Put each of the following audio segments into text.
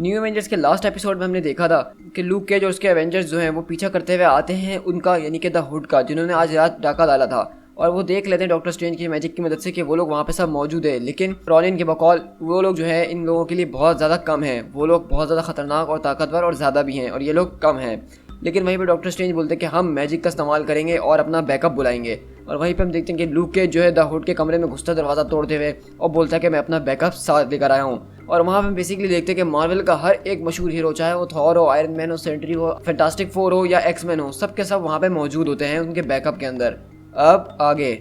New Avengers के last episode में हमने देखा था कि लूक केज और उसके एवेंजर्स जो हैं वो पीछा करते हुए आते हैं उनका, यानी कि द हुड का, जिन्होंने आज रात डाका डाला था। और वो देख लेते हैं डॉक्टर स्ट्रेंज की मैजिक की मदद से कि वो लोग वहाँ पे सब मौजूद है। लेकिन रॉलिन के बकौल वो लोग जो है इन लोगों के लिए बहुत ज़्यादा कम है। वो लोग बहुत ज़्यादा खतरनाक और ताकतवर और ज़्यादा भी हैं और ये लोग कम हैं। लेकिन वहीं पे डॉक्टर स्ट्रेंज बोलते हैं कि हम मैजिक का इस्तेमाल करेंगे और अपना बैकअप बुलाएंगे। और वहीं पे हम देखते हैं कि लूक केज जो है द हुड के कमरे में घुसता दरवाज़ा तोड़ते हुए और बोलता है कि मैं अपना बैकअप साथ लेकर आया हूँ। और वहाँ पे हम बेसिकली देखते हैं कि मार्वल का हर एक मशहूर हीरो, चाहे वो थॉर हो, आयरन मैन हो, सेंट्री हो, फैंटास्टिक फोर हो या एक्स-मैन हो, सब के सब वहाँ पे मौजूद होते हैं उनके बैकअप के अंदर। अब आगे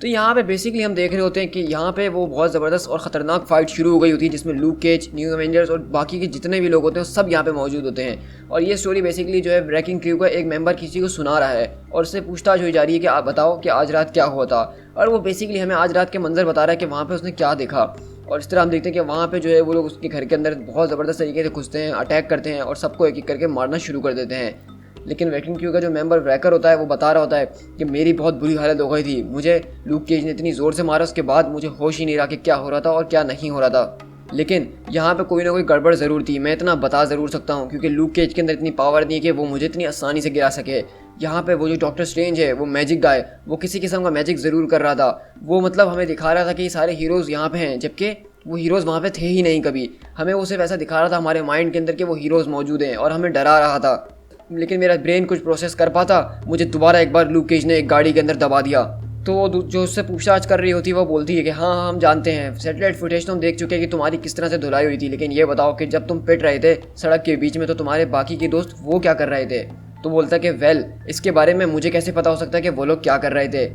तो यहाँ पे बेसिकली हम देख रहे होते हैं कि यहाँ पे वो बहुत ज़बरदस्त और ख़तरनाक फाइट शुरू हो गई होती है, जिसमें लूक केज, न्यू एवेंजर्स और बाकी के जितने भी लोग होते हैं सब यहाँ पे मौजूद होते हैं। और ये स्टोरी बेसिकली जो है ब्रेकिंग क्रू का एक मेंबर किसी को सुना रहा है और उससे पूछताछ हुई जा रही है कि आप बताओ कि आज रात क्या हुआ था। और वो बेसिकली हमें आज रात के मंजर बता रहा है कि वहाँ पर उसने क्या देखा। और इस तरह हम देखते हैं कि वहाँ पे जो है वो लोग उसके घर के अंदर बहुत ज़बरदस्त तरीके से घुसते हैं, अटैक करते हैं और सबको एक एक करके मारना शुरू कर देते हैं। लेकिन वैकिंग क्रू का जो मेंबर वैकर होता है वो बता रहा होता है कि मेरी बहुत बुरी हालत हो गई थी, मुझे लूक केज ने इतनी ज़ोर से मारा, उसके बाद मुझे होश ही नहीं रहा कि क्या हो रहा था और क्या नहीं हो रहा था। लेकिन यहाँ पे कोई ना कोई गड़बड़ ज़रूर थी, मैं इतना बता ज़रूर सकता हूँ, क्योंकि लूक केज के अंदर इतनी पावर नहीं है कि वो मुझे इतनी आसानी से गिरा सके। यहाँ पे वो जो डॉक्टर स्ट्रेंज है, वो मैजिक गाय, वो किसी किस्म का मैजिक ज़रूर कर रहा था। वो मतलब हमें दिखा रहा था कि ये सारे हीरोज़ यहाँ पे हैं, जबकि वो हीरोज़ वहाँ पे थे ही नहीं कभी। हमें वो सिर्फ ऐसा दिखा रहा था हमारे माइंड के अंदर कि वो हीरोज़ मौजूद हैं और हमें डरा रहा था। लेकिन मेरा ब्रेन कुछ प्रोसेस कर पाता, मुझे दोबारा एक बार लूक केज ने एक गाड़ी के अंदर दबा दिया। तो वो जो उससे पूछताछ कर रही होती है वो बोलती है कि हाँ हम जानते हैं, सैटेलाइट फुटेज तो हम देख चुके हैं कि तुम्हारी किस तरह से धुलाई हुई थी, लेकिन ये बताओ कि जब तुम पिट रहे थे सड़क के बीच में तो तुम्हारे बाकी के दोस्त वो क्या कर रहे थे। तो बोलता है कि वेल, इसके बारे में मुझे कैसे पता हो सकता है कि वो लोग क्या कर रहे थे।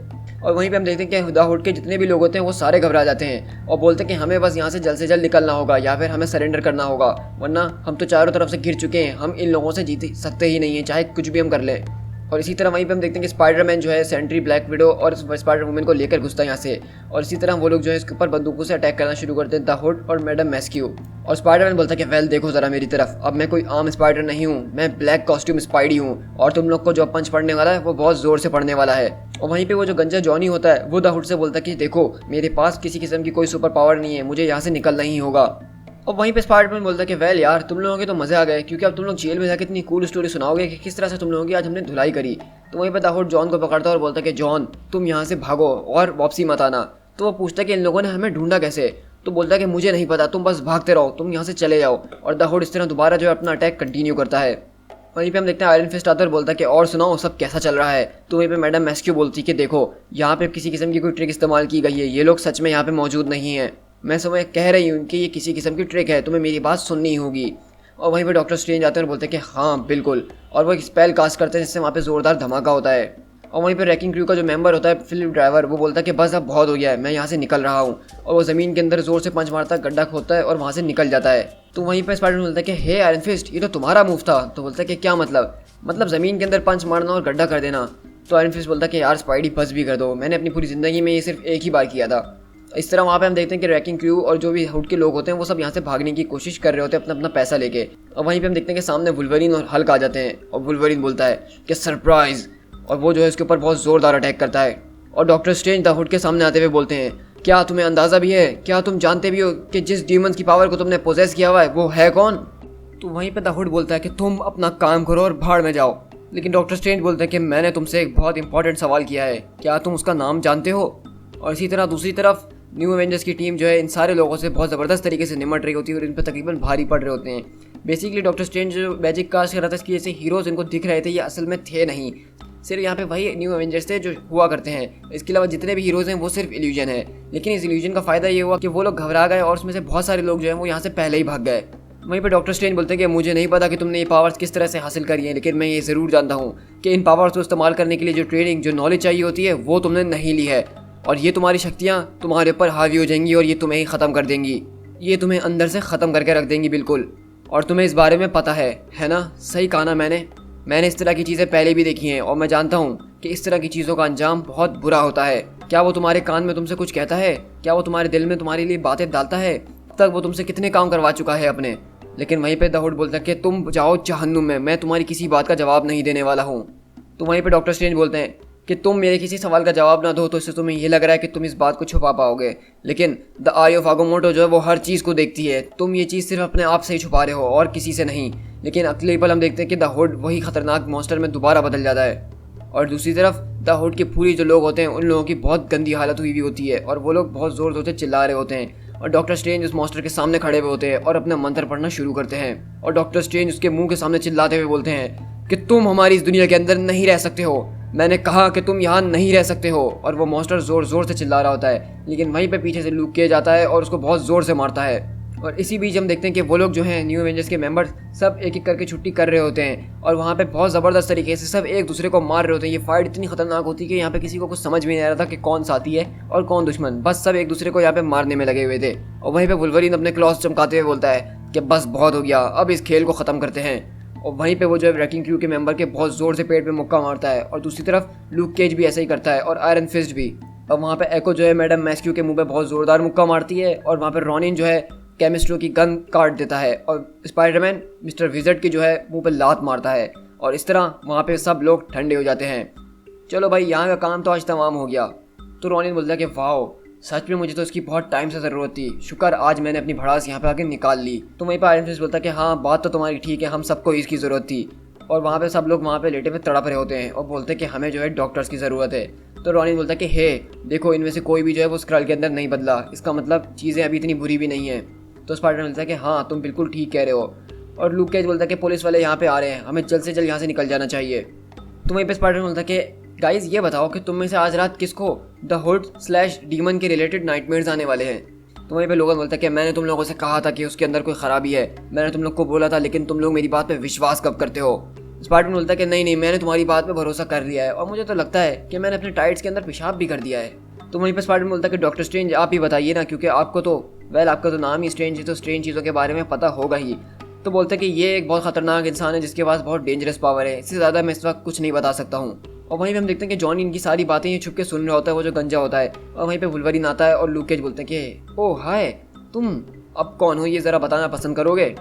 और वहीं पे हम देखते हैं कि द हुड के जितने भी लोग होते हैं वो सारे घबरा जाते हैं और बोलते हैं कि हमें बस यहाँ से जल्द निकलना होगा या फिर हमें सरेंडर करना होगा, वरना हम तो चारों तरफ से घिर चुके हैं, हम इन लोगों से जीत सकते ही नहीं हैं, चाहे कुछ भी हम कर लें। और इसी तरह वहीं पे हम देखते हैं कि स्पाइडरमैन जो है सेंट्री, ब्लैक विडो और स्पाइडर वुमन को लेकर घुसता है यहाँ से। और इसी तरह वो लोग जो है इसके ऊपर बंदूकों से अटैक करना शुरू करते हैं, द हुड और मैडम मैस्क्यू। और स्पाइडरमैन बोलता है कि वेल देखो ज़रा मेरी तरफ, अब मैं कोई आम स्पाइडर नहीं हूँ, मैं ब्लैक कॉस्ट्यूम स्पाइडी हूँ और तुम लोग को जो पंच पड़ने वाला है वो बहुत ज़ोर से पड़ने वाला है। और वहीं पे वो जो गंजा जॉनी होता है वो द हुड से बोलता है कि देखो मेरे पास किसी किस्म की कोई सुपर पावर नहीं है, मुझे यहाँ से निकलना ही होगा। और वहीं पे स्पाइडरमैन बोलता है कि वेल यार तुम लोगों के तो मज़े आ गए, क्योंकि अब तुम लोग जेल में जाकर इतनी कूल स्टोरी सुनाओगे कि किस तरह से तुम लोगों की आज हमने धुलाई करी। तो वहीं पे द हुड जॉन को पकड़ता है और बोलता है कि जॉन तुम यहाँ से भागो और वापसी मत आना। तो वो पूछता है कि इन लोगों ने हमें ढूंढा कैसे। तो बोलता है कि मुझे नहीं पता, तुम बस भागते रहो, तुम यहाँ से चले जाओ। और द हुड इस तरह दोबारा जो है अपना अटैक कंटिन्यू करता है। वहीं पे हम देखते हैं आयरन फिस्ट आता है और बोलता है कि और सुनाओ सब कैसा चल रहा है। तो वहीं पे मैडम मैस्क्यू बोलती है कि देखो यहाँ पे किसी किस्म की कोई ट्रिक इस्तेमाल की गई है, ये लोग सच में यहाँ पे मौजूद नहीं है, मैं समय कह रही हूँ कि ये किसी किस्म की ट्रिक है, तुम्हें मेरी बात सुननी होगी। और वहीं पे डॉक्टर स्ट्रेंज आते हैं और बोलते हैं कि हाँ बिल्कुल, और वो एक स्पेल कास्ट करते हैं जिससे वहाँ पे ज़ोरदार धमाका होता है। और वहीं पे रैकिंग क्रू का जो मेंबर होता है फिल्म ड्राइवर, वो बोलता है कि बस अब बहुत हो गया है, मैं यहाँ से निकल रहा हूँ। और वो ज़मीन के अंदर ज़ोर से पंच मारता है, गड्ढा खोदता है और वहाँ से निकल जाता है। तो वहीं पे स्पाइडरमैन बोलता है कि हे आयरन फिस्ट, ये तो तुम्हारा मूव था। तो बोलता है कि क्या मतलब ज़मीन के अंदर पंच मारना और गड्ढा कर देना। तो आयरन फिस्ट बोलता है कि यार स्पाइडी बस भी कर दो, मैंने अपनी पूरी ज़िंदगी में ये सिर्फ एक ही बार किया था। इस तरह वहाँ पे हम देखते हैं कि रैकिंग क्रू और जो भी हुड के लोग होते हैं वो सब यहाँ से भागने की कोशिश कर रहे होते हैं अपना अपना पैसा लेके। और वहीं पे हम देखते हैं कि सामने वुल्वरीन और हल्क आ जाते हैं और वुल्वरीन बोलता है कि सरप्राइज़, और वो जो है उसके ऊपर बहुत ज़ोरदार अटैक करता है। और डॉक्टर स्ट्रेंज द हुड के सामने आते हुए बोलते हैं क्या तुम्हें अंदाज़ा भी है, क्या तुम जानते भी हो कि जिस डीमंस की पावर को तुमने पोजेस किया हुआ है वो है कौन। तो वहीं पर द हुड बोलता है कि तुम अपना काम करो और भाड़ में जाओ। लेकिन डॉक्टर स्ट्रेंज बोलते हैं कि मैंने तुमसे एक बहुत इंपॉर्टेंट सवाल किया है, क्या तुम उसका नाम जानते हो। और इसी तरह दूसरी तरफ न्यू एवेंजर्स की टीम जो है इन सारे लोगों से बहुत ज़बरदस्त तरीके से निमट रही होती है और इन पर तकरीबन भारी पड़ रहे होते हैं। बेसिकली डॉक्टर स्ट्रेंज जो मैजिक कास्ट कर रहा था इसकी जैसे हीरोज़ इनको दिख रहे थे, ये असल में थे नहीं, सिर्फ यहाँ पे वही न्यू एवेंजर्स थे जो हुआ करते हैं। इसके अलावा जितने भी हीरोज़ हैं वो सिर्फ इल्यूजन है। लेकिन इस इल्यूजन का फ़ायदा ये हुआ कि वो लोग घबरा गए और उसमें से बहुत सारे लोग जो हैं वो यहाँ से पहले ही भाग गए। वहीं पर डॉक्टर स्ट्रेंज बोलते हैं कि मुझे नहीं पता कि तुमने ये पावर्स किस तरह से हासिल करी हैं, लेकिन मैं ये ज़रूर जानता हूँ कि इन पावर्स को इस्तेमाल करने के लिए जो ट्रेनिंग, जो नॉलेज चाहिए होती है वो तुमने नहीं ली है। और ये तुम्हारी शक्तियाँ तुम्हारे ऊपर हावी हो जाएंगी और ये तुम्हें ही ख़त्म कर देंगी, ये तुम्हें अंदर से ख़त्म करके रख देंगी बिल्कुल। और तुम्हें इस बारे में पता है ना। सही कहा ना मैंने इस तरह की चीज़ें पहले भी देखी हैं और मैं जानता हूँ कि इस तरह की चीज़ों का अंजाम बहुत बुरा होता है। क्या वो तुम्हारे कान में तुमसे कुछ कहता है, क्या वो तुम्हारे दिल में तुम्हारे लिए बातें डालता है। अब तक वो तुमसे कितने काम करवा चुका है अपने। लेकिन वहीं पे द हुड बोलता है कि तुम जाओ जहन्नुम में, मैं तुम्हारी किसी बात का जवाब नहीं देने वाला हूँ। तो वहीं पे डॉक्टर स्ट्रेंज बोलते हैं कि तुम मेरे किसी सवाल का जवाब ना दो तो इससे तुम्हें ये लग रहा है कि तुम इस बात को छुपा पाओगे, लेकिन द आई ऑफ आगोमोटो जो है वो हर चीज़ को देखती है। तुम ये चीज़ सिर्फ अपने आप से ही छुपा रहे हो और किसी से नहीं। लेकिन अगले पल हम देखते हैं कि द हुड वही खतरनाक मॉन्स्टर में दोबारा बदल जाता है। और दूसरी तरफ द हुड के पूरी जो लोग होते हैं उन लोगों की बहुत गंदी हालत हुई होती है और वो लोग बहुत ज़ोर ज़ोर से चिल्ला रहे होते हैं। और डॉक्टर स्ट्रेंज उस मॉन्स्टर के सामने खड़े हुए होते हैं और अपना मंत्र पढ़ना शुरू करते हैं। और डॉक्टर स्ट्रेंज उसके मुंह के सामने चिल्लाते हुए बोलते हैं कि तुम हमारी इस दुनिया के अंदर नहीं रह सकते हो, मैंने कहा कि तुम यहाँ नहीं रह सकते हो। और वो मॉन्स्टर ज़ोर ज़ोर से चिल्ला रहा होता है, लेकिन वहीं पे पीछे से लूक केज आता है और उसको बहुत ज़ोर से मारता है। और इसी बीच हम देखते हैं कि वो लोग जो हैं न्यू एवेंजर्स के मेंबर्स सब एक एक करके छुट्टी कर रहे होते हैं और वहाँ पे बहुत ज़बरदस्त तरीके से सब एक दूसरे को मार रहे होते हैं। ये फाइट इतनी खतरनाक होती है कि यहाँ पे किसी को कुछ समझ में नहीं आ रहा था कि कौन साथी है और कौन दुश्मन, बस सब एक दूसरे को यहाँ पे मारने में लगे हुए थे। और वहीं पे वुल्वरीन अपने क्लॉस चमकाते हुए बोलता है कि बस बहुत हो गया, अब इस खेल को ख़त्म करते हैं। और वहीं पे वो जो है रैकिंग क्रू के मेंबर के बहुत ज़ोर से पेट पे मुक्का मारता है और दूसरी तरफ लूक केज भी ऐसा ही करता है और आयरन फिस्ट भी। और वहाँ पे एको जो है मैडम मैस्क्यू के मुंह पे बहुत ज़ोरदार मुक्का मारती है और वहाँ पे रॉनिन जो है केमिस्ट्रो की गन काट देता है और स्पाइडरमैन मिस्टर विज़र्ड की जो है मुंह पे लात मारता है। और इस तरह वहाँ पे सब लोग ठंडे हो जाते हैं। चलो भाई, यहाँ का काम तो आज तमाम हो गया। तो रॉनिन बोलता है कि वाह, सच में मुझे तो इसकी बहुत टाइम से ज़रूरत थी, शुक्र आज मैंने अपनी भड़ास यहाँ पे आके निकाल ली। तो वहीं पर आयरन फिस्ट बोलता है कि हाँ बात तो तुम्हारी ठीक है, हम सबको इसकी ज़रूरत थी। और वहाँ पे सब लोग वहाँ पे लेटे हुए तड़प रहे होते हैं और बोलते हैं कि हमें जो है डॉक्टर्स की ज़रूरत है। तो रॉनिन बोलता है कि हे देखो, इनमें से कोई भी जो है वो स्क्रल के अंदर नहीं बदला, इसका मतलब चीज़ें अभी इतनी बुरी भी नहीं है। तो स्पाइडरमैन बोलता है कि हाँ तुम बिल्कुल ठीक कह रहे हो। और लूक केज बोलता है कि पुलिस वाले यहाँ पे आ रहे हैं, हमें जल्द से जल्द यहाँ से निकल जाना चाहिए। तो वहीं पे स्पाइडरमैन बोलता है कि गाइज ये बताओ कि तुम में से आज रात किसको द हुड स्लैश डीमन के रिलेटेड नाइटमेयर्स आने वाले हैं। तो वहीं पे लोगन बोलता है कि मैंने तुम लोगों से कहा था कि उसके अंदर कोई खराबी है, मैंने तुम लोग को बोला था, लेकिन तुम लोग मेरी बात पे विश्वास कब करते हो। स्पाइडरमैन बोलता है कि नहीं नहीं, मैंने तुम्हारी बात पे भरोसा कर लिया है और मुझे तो लगता है कि मैंने अपने टाइट्स के अंदर पेशाब भी कर दिया है। तो वहीं पे स्पाइडरमैन बोलता है कि डॉक्टर स्ट्रेंज आप ही बताइए ना, क्योंकि आपको तो आपका तो नाम ही स्ट्रेंज है, तो स्ट्रेंज चीज़ों के बारे में पता होगा ही। तो बोलते हैं कि ये एक बहुत खतरनाक इंसान है जिसके पास बहुत डेंजरस पावर है, इससे ज़्यादा मैं इस वक्त कुछ नहीं बता सकता हूँ। और वहीं पे हम देखते हैं कि जॉनी इनकी सारी बातें ये छुप के सुन रहा होता है, वो जो गंजा होता है। और वहीं पे वुल्वरीन आता है और लूक केज बोलते हैं कि ओह हाय, तुम अब कौन हो ये ज़रा बताना पसंद करोगे।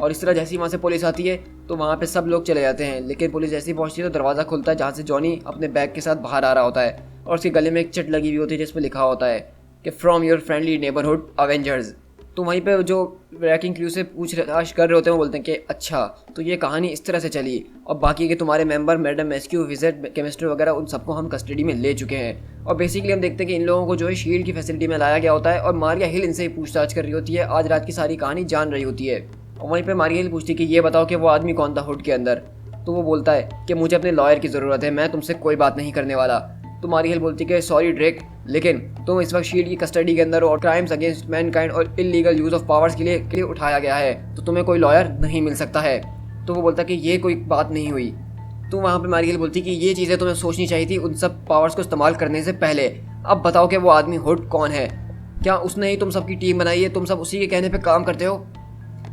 और इस तरह जैसे ही वहाँ से पुलिस आती है तो वहाँ पे सब लोग चले जाते हैं, लेकिन पुलिस जैसे ही पहुँचती है तो दरवाज़ा खुलता है जहाँ से जॉनी अपने बैग के साथ बाहर आ रहा होता है और उसके गले में एक चिट लगी हुई होती है जिसमें लिखा होता है कि from your friendly neighbourhood Avengers. तो वहीं पे जो रैकिंग क्रू से पूछताछ कर रहे होते हैं वो बोलते हैं कि अच्छा तो ये कहानी इस तरह से चली और बाकी के तुम्हारे मेंबर मैडम मैस्क्यू, विज़र्ड, केमिस्ट्री वगैरह उन सबको हम कस्टडी में ले चुके हैं। और बेसिकली हम देखते हैं कि इन लोगों को जो है शील्ड की फैसिलिटी में लाया गया होता है और मारिया हिल इनसे पूछताछ कर रही होती है, आज रात की सारी कहानी जान रही होती है। और वहीं पर मारिया हिल पूछती है कि ये बताओ कि वो आदमी कौन था हुड के अंदर। तो वो बोलता है कि मुझे अपने लॉयर की ज़रूरत है, मैं तुमसे कोई बात नहीं करने वाला। तो मारिया हिल बोलती है कि सॉरी ड्रेक, लेकिन तुम इस वक्त शील्ड की कस्टडी के अंदर और क्राइम्स अगेंस्ट मैनकाइंड और इलीगल यूज़ ऑफ पावर्स के लिए उठाया गया है, तो तुम्हें कोई लॉयर नहीं मिल सकता है। तो वो बोलता है कि ये कोई बात नहीं हुई। तो वहाँ पे मारिया हिल बोलती है कि ये चीज़ें तुम्हें सोचनी चाहिए थी उन सब पावर्स को इस्तेमाल करने से पहले। अब बताओ कि वो आदमी हुड कौन है, क्या उसने ही तुम सबकी टीम बनाई है, तुम सब उसी के कहने पर काम करते हो।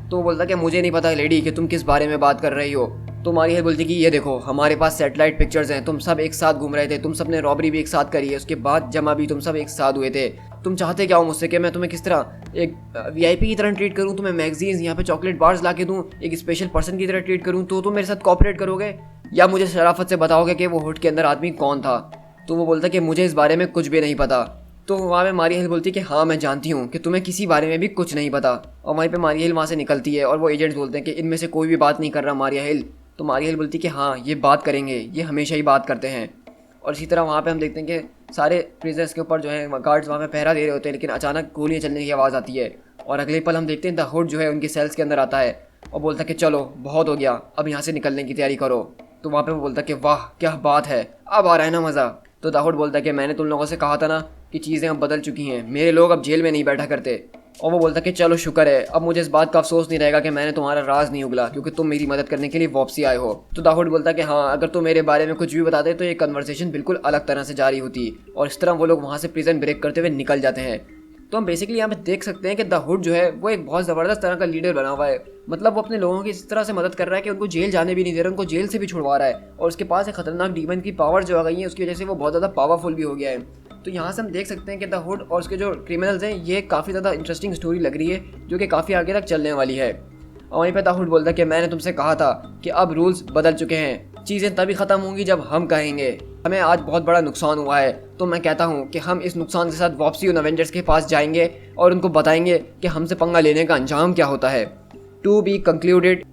तो वो बोलता है कि मुझे नहीं पता लेडी कि तुम किस बारे में बात कर रही हो। तो मारिया हिल बोलती कि ये देखो हमारे पास सैटेलाइट पिक्चर्स हैं, तुम सब एक साथ घूम रहे थे, तुम सब ने रॉबरी भी एक साथ करी है, उसके बाद जमा भी तुम सब एक साथ हुए थे। तुम चाहते क्या हो मुझसे कि मैं तुम्हें किस तरह एक वीआईपी की तरह ट्रीट करूं, तुम्हें मैगजीन्स यहाँ पे चॉकलेट बार्स ला के दूँ, एक स्पेशल पर्सन की तरह ट्रीट करूँ, तो तुम मेरे साथ कोऑपरेट करोगे या मुझे शराफत से बताओगे कि वो हुड के अंदर आदमी कौन था। तो वो बोलता कि मुझे इस बारे में कुछ भी नहीं पता। तो वहाँ पे मारिया हिल बोलती है कि हाँ मैं जानती हूँ कि तुम्हें किसी बारे में भी कुछ नहीं पता। और वहीं पे मारिया हिल वहाँ से निकलती है और वो एजेंट्स बोलते हैं कि इनमें से कोई भी बात नहीं कर रहा मारिया हिल। तो मारिया हिल बोलती है कि हाँ ये बात करेंगे, ये हमेशा ही बात करते हैं। और इसी तरह वहाँ पे हम देखते हैं कि सारे प्रिजनर्स के ऊपर जो है गार्ड्स वहाँ पे पहरा दे रहे होते हैं, लेकिन अचानक गोलियाँ चलने की आवाज़ आती है और अगले पल हम देखते हैं द हुड जो है उनकी सेल्स के अंदर आता है और बोलता है कि चलो बहुत हो गया, अब यहाँ से निकलने की तैयारी करो। तो वहाँ पे वो बोलता है कि वाह क्या बात है, अब आ रहा है ना मज़ा। तो द हुड बोलता है कि मैंने तुम लोगों से कहा था ना कि चीज़ें अब बदल चुकी हैं, मेरे लोग अब जेल में नहीं बैठा करते। और वो बोलता है कि चलो शुक्र है, अब मुझे इस बात का अफसोस नहीं रहेगा कि मैंने तुम्हारा राज नहीं उगला, क्योंकि तुम मेरी मदद करने के लिए वापसी आए हो। तो द हुड बोलता है कि हाँ अगर तुम मेरे बारे में कुछ भी बताते तो ये कन्वर्सेशन बिल्कुल अलग तरह से जारी होती। और इस तरह वो लोग वहाँ से प्रिजन ब्रेक करते हुए निकल जाते हैं। तो हम बेसिकली यहाँ पे देख सकते हैं कि द हुड जो है वो एक बहुत ज़बरदस्त तरह का लीडर बना हुआ है। मतलब वो अपने लोगों की इस तरह से मदद कर रहा है कि उनको जेल जाने भी नहीं दे रहा, उनको जेल से भी छुड़वा रहा है। और उसके पास एक खतरनाक डीमन की पावर जो आ गई है, उसकी वजह से वो बहुत ज़्यादा पावरफुल भी हो गया है। तो यहाँ से हम देख सकते हैं कि द हुड और उसके जो क्रिमिनल्स हैं, ये काफ़ी ज़्यादा इंटरेस्टिंग स्टोरी लग रही है जो कि काफ़ी आगे तक चलने वाली है। और वहीं पे द हुड बोलता है कि मैंने तुमसे कहा था कि अब रूल्स बदल चुके हैं, चीज़ें तभी ख़त्म होंगी जब हम कहेंगे हमें आज बहुत बड़ा नुकसान हुआ है। तो मैं कहता हूँ कि हम इस नुकसान के साथ वापसी उन अवेंजर्स के पास जाएंगे और उनको बताएंगे कि हमसे पंगा लेने का अंजाम क्या होता है। To be concluded.